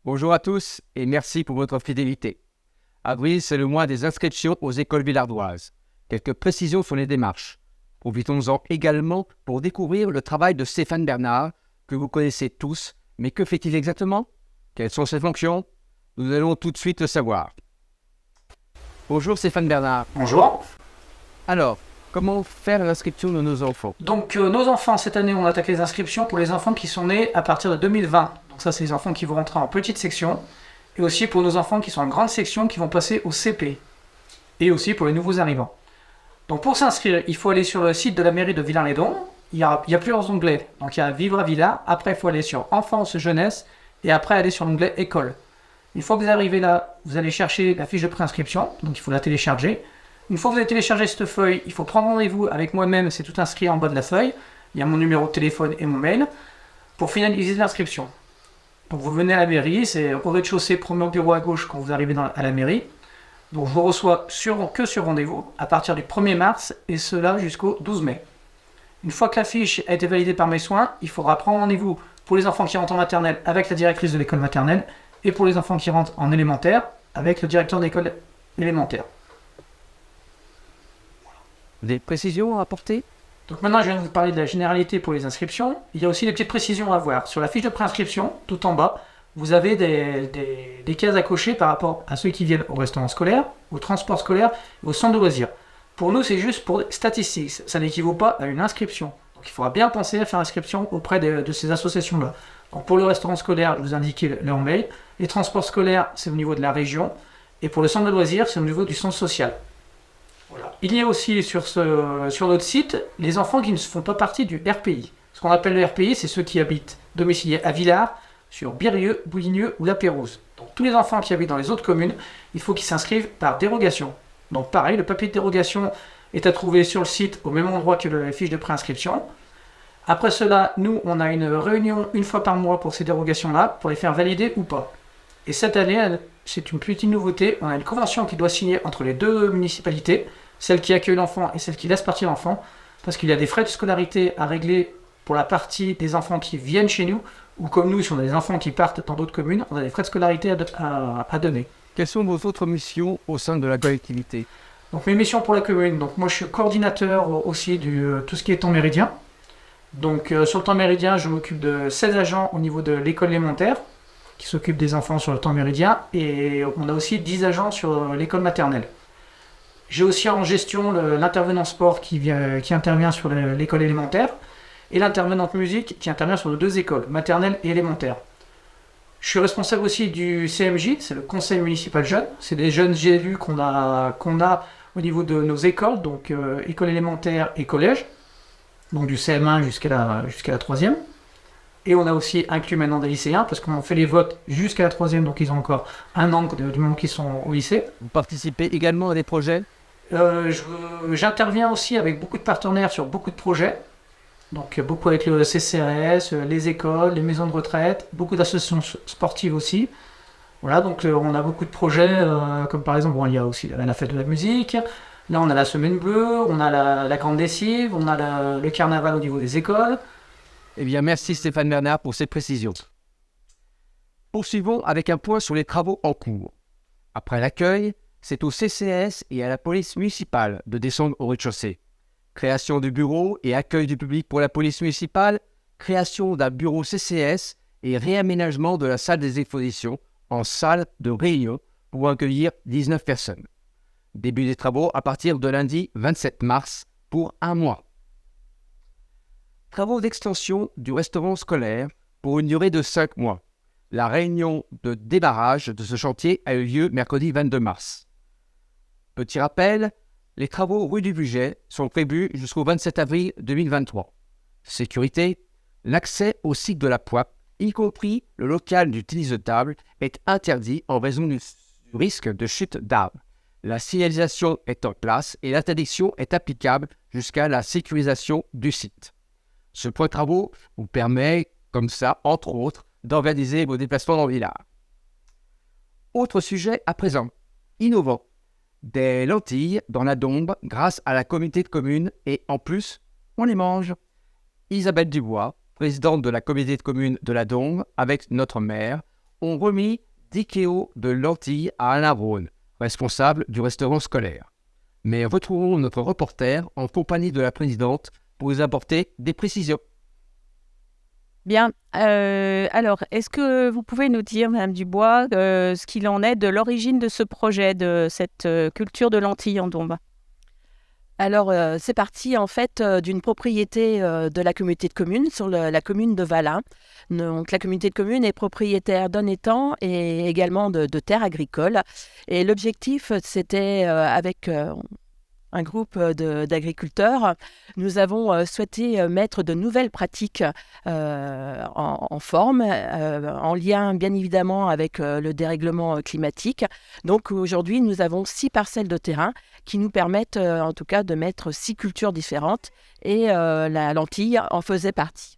Bonjour à tous et merci pour votre fidélité. Avril, c'est le mois des inscriptions aux écoles villardoises. Quelques précisions sur les démarches. Profitons-en également pour découvrir le travail de Stéphane Bernard, que vous connaissez tous, mais que fait-il exactement? Quelles sont ses fonctions? Nous allons tout de suite le savoir. Bonjour Stéphane Bernard. Bonjour. Alors, comment faire l'inscription de nos enfants? Nos enfants, cette année, on attaque les inscriptions pour les enfants qui sont nés à partir de 2020. Donc ça, c'est les enfants qui vont rentrer en petite section. Et aussi pour nos enfants qui sont en grande section, qui vont passer au CP. Et aussi pour les nouveaux arrivants. Donc pour s'inscrire, il faut aller sur le site de la mairie de Villars-les-Dons. Il y a plusieurs onglets. Donc il y a Vivre à Villars. Après, il faut aller sur Enfance, Jeunesse. Et après, aller sur l'onglet École. Une fois que vous arrivez là, vous allez chercher la fiche de préinscription. Donc il faut la télécharger. Une fois que vous avez téléchargé cette feuille, il faut prendre rendez-vous avec moi-même, c'est tout inscrit en bas de la feuille. Il y a mon numéro de téléphone et mon mail pour finaliser l'inscription. Donc vous venez à la mairie, c'est au rez-de-chaussée, premier bureau à gauche quand vous arrivez à la mairie. Donc je vous reçois que sur rendez-vous à partir du 1er mars et cela jusqu'au 12 mai. Une fois que la fiche a été validée par mes soins, il faudra prendre rendez-vous pour les enfants qui rentrent en maternelle avec la directrice de l'école maternelle et pour les enfants qui rentrent en élémentaire avec le directeur de l'école élémentaire. Des précisions à apporter? Donc maintenant, je viens de vous parler de la généralité pour les inscriptions. Il y a aussi des petites précisions à voir. Sur la fiche de préinscription, tout en bas, vous avez des cases à cocher par rapport à ceux qui viennent au restaurant scolaire, au transport scolaire et au centre de loisirs. Pour nous, c'est juste pour statistiques. Ça n'équivaut pas à une inscription. Donc il faudra bien penser à faire inscription auprès de ces associations-là. Donc pour le restaurant scolaire, je vous indique leur mail. Les transports scolaires, c'est au niveau de la région. Et pour le centre de loisirs, c'est au niveau du centre social. Voilà. Il y a aussi sur notre site les enfants qui ne font pas partie du RPI. Ce qu'on appelle le RPI, c'est ceux qui habitent domiciliés à Villars, sur Birieux, Bouligneux ou La Pérouse. Donc tous les enfants qui habitent dans les autres communes, il faut qu'ils s'inscrivent par dérogation. Donc pareil, le papier de dérogation est à trouver sur le site au même endroit que la fiche de préinscription. Après cela, nous, on a une réunion une fois par mois pour ces dérogations-là, pour les faire valider ou pas. Et cette année, c'est une petite nouveauté, on a une convention qui doit signer entre les deux municipalités, celle qui accueille l'enfant et celle qui laisse partir l'enfant, parce qu'il y a des frais de scolarité à régler pour la partie des enfants qui viennent chez nous, ou comme nous, si on a des enfants qui partent dans d'autres communes, on a des frais de scolarité à donner. Quelles sont vos autres missions au sein de la collectivité? Donc mes missions pour la commune, donc moi je suis coordinateur aussi de tout ce qui est temps méridien. Donc sur le temps méridien, je m'occupe de 16 agents au niveau de l'école élémentaire, qui s'occupent des enfants sur le temps méridien, et on a aussi 10 agents sur l'école maternelle. J'ai aussi en gestion l'intervenant sport qui intervient sur l'école élémentaire et l'intervenante musique qui intervient sur les deux écoles, maternelle et élémentaire. Je suis responsable aussi du CMJ, c'est le conseil municipal jeune. C'est des jeunes élus qu'on a au niveau de nos écoles, donc école élémentaire et collège, donc du CM1 jusqu'à la 3e. Et on a aussi inclus maintenant des lycéens, parce qu'on fait les votes jusqu'à la 3e, donc ils ont encore un an du moment qu'ils sont au lycée. Vous participez également à des projets? J'interviens aussi avec beaucoup de partenaires sur beaucoup de projets. Donc beaucoup avec le CCRS, les écoles, les maisons de retraite, beaucoup d'associations sportives aussi. Voilà, donc on a beaucoup de projets, comme par exemple, il y a aussi la fête de la musique. Là, on a la semaine bleue, on a la grande lessive, on a le carnaval au niveau des écoles. Eh bien, merci Stéphane Bernard pour ces précisions. Poursuivons avec un point sur les travaux en cours. Après l'accueil, c'est au CCS et à la police municipale de descendre au rez-de-chaussée. Création du bureau et accueil du public pour la police municipale, création d'un bureau CCS et réaménagement de la salle des expositions en salle de réunion pour accueillir 19 personnes. Début des travaux à partir de lundi 27 mars pour un mois. Travaux d'extension du restaurant scolaire pour une durée de 5 mois. La réunion de débarrage de ce chantier a eu lieu mercredi 22 mars. Petit rappel, les travaux rue du Budget sont prévus jusqu'au 27 avril 2023. Sécurité, l'accès au site de la POAP, y compris le local du tennis de table, est interdit en raison du risque de chute d'arbres. La signalisation est en place et l'interdiction est applicable jusqu'à la sécurisation du site. Ce point de travaux vous permet, comme ça, entre autres, d'organiser vos déplacements dans le village. Autre sujet à présent, innovant. Des lentilles dans la Dombe grâce à la communauté de communes et en plus, on les mange. Isabelle Dubois, présidente de la communauté de communes de la Dombe, avec notre maire, ont remis 10 kilos de lentilles à Alain Braun, responsable du restaurant scolaire. Mais retrouvons notre reporter en compagnie de la présidente pour vous apporter des précisions. Bien. Alors, est-ce que vous pouvez nous dire, Madame Dubois, ce qu'il en est de l'origine de ce projet, de cette culture de lentilles en Dombes? Alors, c'est parti en fait d'une propriété de la communauté de communes sur la commune de Valin. Donc, la communauté de communes est propriétaire d'un étang et également de terres agricoles. Et l'objectif, c'était avec un groupe d'agriculteurs, nous avons souhaité mettre de nouvelles pratiques en forme, en lien bien évidemment avec le dérèglement climatique. Donc aujourd'hui, nous avons 6 parcelles de terrain qui nous permettent en tout cas de mettre 6 cultures différentes et la lentille en faisait partie.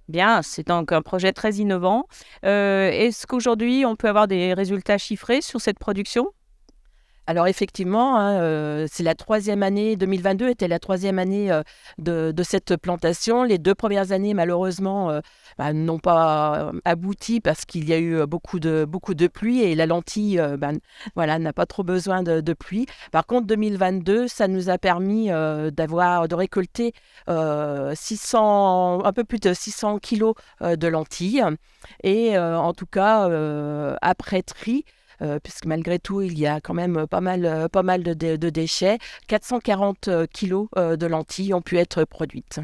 Bien, c'est donc un projet très innovant. Est-ce qu'aujourd'hui, on peut avoir des résultats chiffrés sur cette production ? Alors effectivement, c'est la 3e année, 2022 était la 3e année de cette plantation. Les 2 premières années, malheureusement, n'ont pas abouti parce qu'il y a eu beaucoup de pluie et la lentille n'a pas trop besoin de pluie. Par contre, 2022, ça nous a permis de récolter un peu plus de 600 kilos de lentilles. Et en tout cas, après tri, puisque malgré tout, il y a quand même pas mal de déchets. 440 kilos de lentilles ont pu être produites.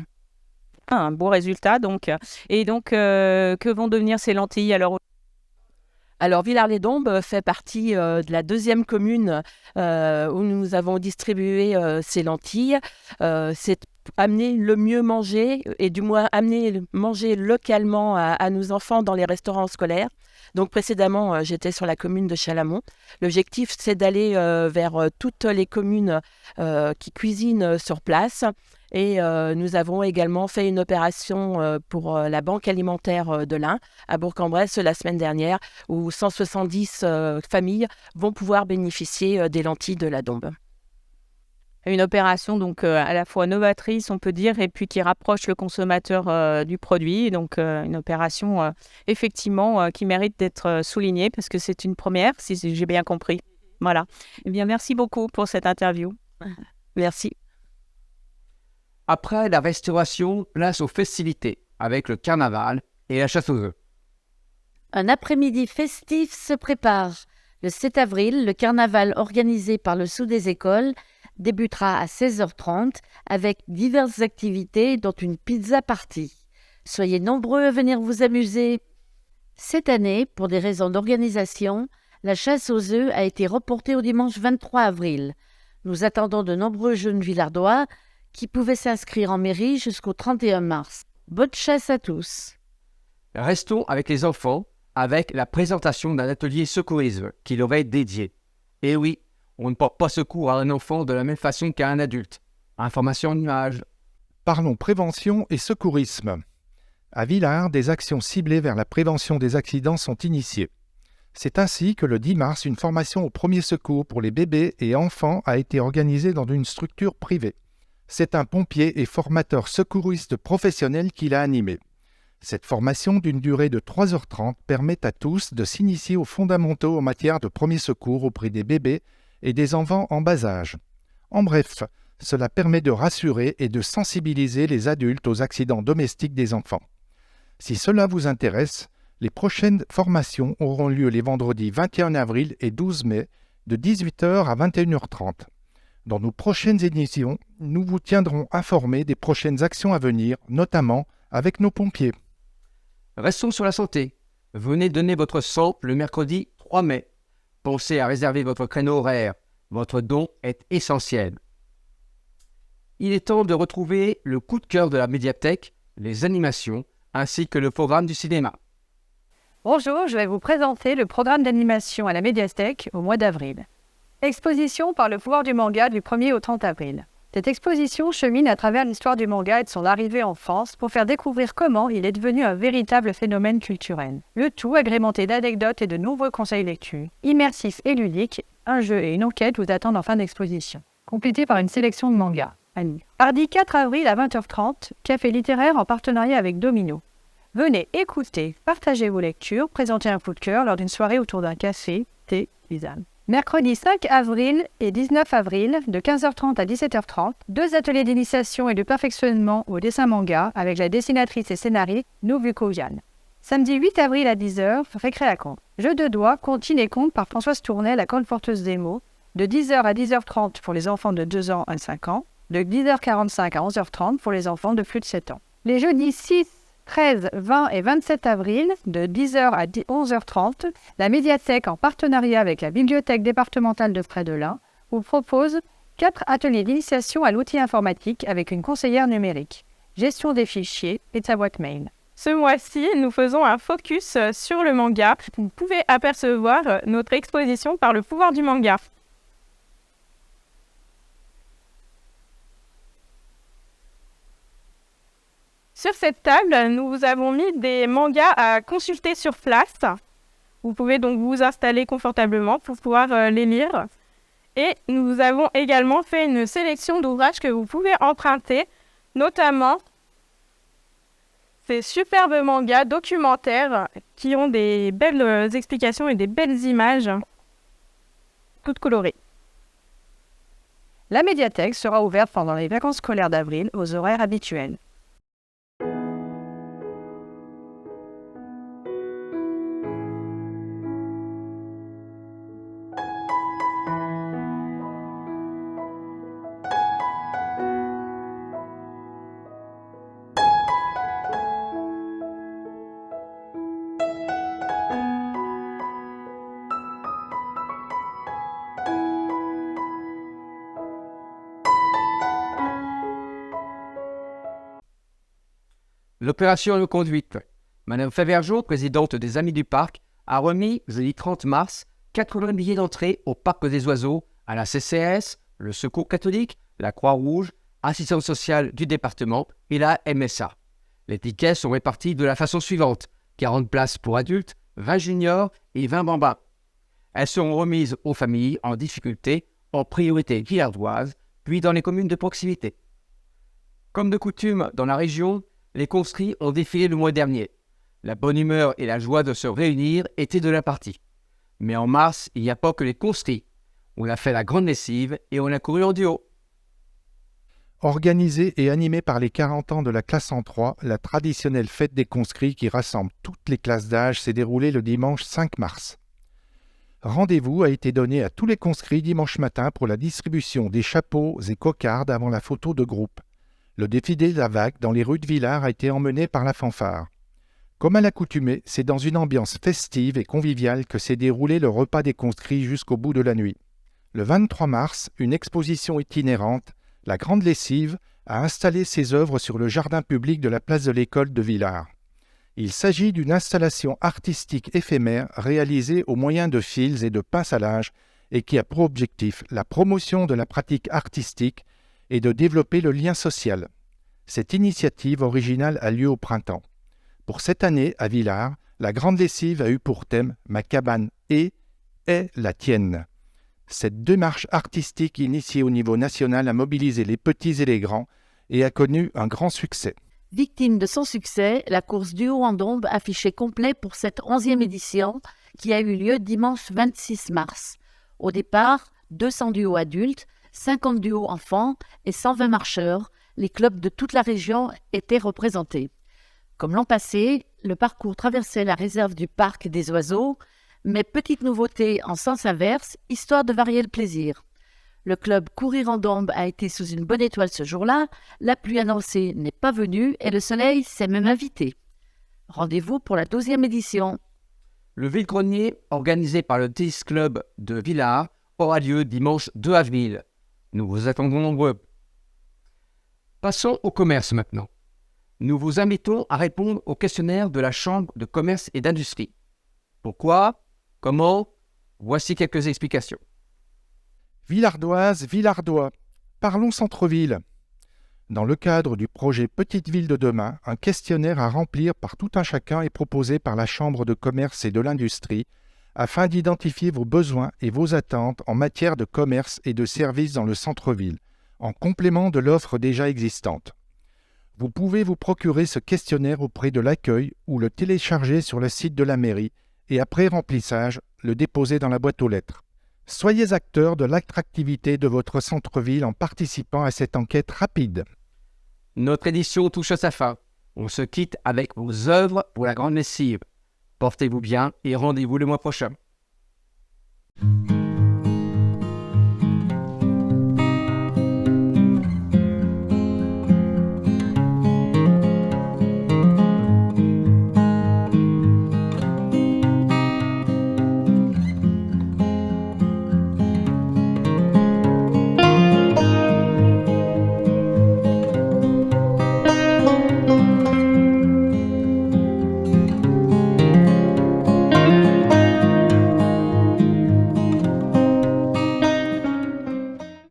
Un beau résultat, donc. Et donc, que vont devenir ces lentilles Alors, Villars-les-Dombes fait partie de la 2e commune où nous avons distribué ces lentilles. C'est amener le mieux manger, et du moins amener manger localement à nos enfants dans les restaurants scolaires. Donc précédemment, j'étais sur la commune de Chalamont. L'objectif, c'est d'aller vers toutes les communes qui cuisinent sur place. Et nous avons également fait une opération pour la Banque alimentaire de l'Ain à Bourg-en-Bresse la semaine dernière, où 170 familles vont pouvoir bénéficier des lentilles de la Dombe. Une opération donc à la fois novatrice, on peut dire, et puis qui rapproche le consommateur du produit. Donc une opération effectivement qui mérite d'être soulignée parce que c'est une première, si j'ai bien compris. Voilà. Eh bien, merci beaucoup pour cette interview. Merci. Après la restauration, place aux festivités avec le carnaval et la chasse aux œufs. Un après-midi festif se prépare. Le 7 avril, le carnaval organisé par le Sceau des écoles débutera à 16h30 avec diverses activités dont une pizza party. Soyez nombreux à venir vous amuser. Cette année, pour des raisons d'organisation, la chasse aux œufs a été reportée au dimanche 23 avril. Nous attendons de nombreux jeunes Villardois qui pouvaient s'inscrire en mairie jusqu'au 31 mars. Bonne chasse à tous. Restons avec les enfants avec la présentation d'un atelier secourisme qui leur est dédié. Et oui, on ne porte pas secours à un enfant de la même façon qu'à un adulte. Information en images. Parlons prévention et secourisme. À Villars, des actions ciblées vers la prévention des accidents sont initiées. C'est ainsi que le 10 mars, une formation aux premiers secours pour les bébés et enfants a été organisée dans une structure privée. C'est un pompier et formateur secouriste professionnel qui l'a animée. Cette formation d'une durée de 3h30 permet à tous de s'initier aux fondamentaux en matière de premiers secours auprès des bébés et des enfants en bas âge. En bref, cela permet de rassurer et de sensibiliser les adultes aux accidents domestiques des enfants. Si cela vous intéresse, les prochaines formations auront lieu les vendredis 21 avril et 12 mai de 18h à 21h30. Dans nos prochaines éditions, nous vous tiendrons informés des prochaines actions à venir, notamment avec nos pompiers. Restons sur la santé. Venez donner votre sang le mercredi 3 mai. Pensez à réserver votre créneau horaire. Votre don est essentiel. Il est temps de retrouver le coup de cœur de la médiathèque, les animations, ainsi que le programme du cinéma. Bonjour, je vais vous présenter le programme d'animation à la médiathèque au mois d'avril. Exposition par le pouvoir du manga du 1er au 30 avril. Cette exposition chemine à travers l'histoire du manga et de son arrivée en France pour faire découvrir comment il est devenu un véritable phénomène culturel. Le tout agrémenté d'anecdotes et de nombreux conseils lecture. Immersif et ludique, un jeu et une enquête vous attendent en fin d'exposition. Complété par une sélection de mangas. Mardi 4 avril à 20h30, café littéraire en partenariat avec Domino. Venez écouter, partager vos lectures, présenter un coup de cœur lors d'une soirée autour d'un café, thé, tisane. Mercredi 5 avril et 19 avril, de 15h30 à 17h30, 2 ateliers d'initiation et de perfectionnement au dessin manga avec la dessinatrice et scénariste Nobuko Yan. Samedi 8 avril à 10h, récré à conte. Jeu de doigts, comptines et contes par Françoise Tournel, la colporteuse des mots, de 10h à 10h30 pour les enfants de 2 ans à 5 ans, de 10h45 à 11h30 pour les enfants de plus de 7 ans. Les jeudis 6, 13, 20 et 27 avril, de 10h à 11h30, la médiathèque, en partenariat avec la bibliothèque départementale de Fray-de-Lin, vous propose 4 ateliers d'initiation à l'outil informatique avec une conseillère numérique, gestion des fichiers et de sa boîte mail. Ce mois-ci, nous faisons un focus sur le manga. Vous pouvez apercevoir notre exposition par le pouvoir du manga. Sur cette table, nous vous avons mis des mangas à consulter sur place. Vous pouvez donc vous installer confortablement pour pouvoir les lire. Et nous avons également fait une sélection d'ouvrages que vous pouvez emprunter, notamment ces superbes mangas documentaires qui ont des belles explications et des belles images, toutes colorées. La médiathèque sera ouverte pendant les vacances scolaires d'avril aux horaires habituels. L'opération conduite. Madame Favergeau, présidente des Amis du Parc, a remis, jeudi 30 mars, 80 billets d'entrée au Parc des Oiseaux à la CCS, le Secours catholique, la Croix-Rouge, Assistance sociale du département et la MSA. Les tickets sont répartis de la façon suivante: 40 places pour adultes, 20 juniors et 20 bambins. Elles seront remises aux familles en difficulté, en priorité villardoise, puis dans les communes de proximité. Comme de coutume dans la région, les conscrits ont défilé le mois dernier. La bonne humeur et la joie de se réunir étaient de la partie. Mais en mars, il n'y a pas que les conscrits. On a fait la grande lessive et on a couru en duo. Organisée et animée par les 40 ans de la classe en 3, la traditionnelle fête des conscrits qui rassemble toutes les classes d'âge s'est déroulée le dimanche 5 mars. Rendez-vous a été donné à tous les conscrits dimanche matin pour la distribution des chapeaux et cocardes avant la photo de groupe. Le défilé de la vague dans les rues de Villars a été emmené par la fanfare. Comme à l'accoutumée, c'est dans une ambiance festive et conviviale que s'est déroulé le repas des conscrits jusqu'au bout de la nuit. Le 23 mars, une exposition itinérante, La Grande Lessive, a installé ses œuvres sur le jardin public de la place de l'école de Villars. Il s'agit d'une installation artistique éphémère réalisée au moyen de fils et de pinces à linge et qui a pour objectif la promotion de la pratique artistique et de développer le lien social. Cette initiative originale a lieu au printemps. Pour cette année, à Villars, la Grande Lessive a eu pour thème « Ma cabane est la tienne ». Cette démarche artistique initiée au niveau national a mobilisé les petits et les grands et a connu un grand succès. Victime de son succès, la course du haut en dombe affichait complet pour cette 11e édition qui a eu lieu dimanche 26 mars. Au départ, 200 duos adultes, 50 duos enfants et 120 marcheurs, les clubs de toute la région étaient représentés. Comme l'an passé, le parcours traversait la réserve du Parc des Oiseaux, mais petite nouveauté en sens inverse, histoire de varier le plaisir. Le club Courir en Dombe a été sous une bonne étoile ce jour-là, la pluie annoncée n'est pas venue et le soleil s'est même invité. Rendez-vous pour la 12e édition. Le vide-grenier, organisé par le Tennis Club de Villars, aura lieu dimanche 2 avril. Nous vous attendons nombreux. Passons au commerce maintenant. Nous vous invitons à répondre au questionnaire de la Chambre de commerce et d'industrie. Pourquoi? Comment? Voici quelques explications. Villardoise, Villardois, parlons centre-ville. Dans le cadre du projet Petite Ville de demain, un questionnaire à remplir par tout un chacun est proposé par la Chambre de commerce et de l'industrie afin d'identifier vos besoins et vos attentes en matière de commerce et de services dans le centre-ville, en complément de l'offre déjà existante. Vous pouvez vous procurer ce questionnaire auprès de l'accueil ou le télécharger sur le site de la mairie et après remplissage, le déposer dans la boîte aux lettres. Soyez acteur de l'attractivité de votre centre-ville en participant à cette enquête rapide. Notre édition touche à sa fin. On se quitte avec vos œuvres pour la grande lessive. Portez-vous bien et rendez-vous le mois prochain.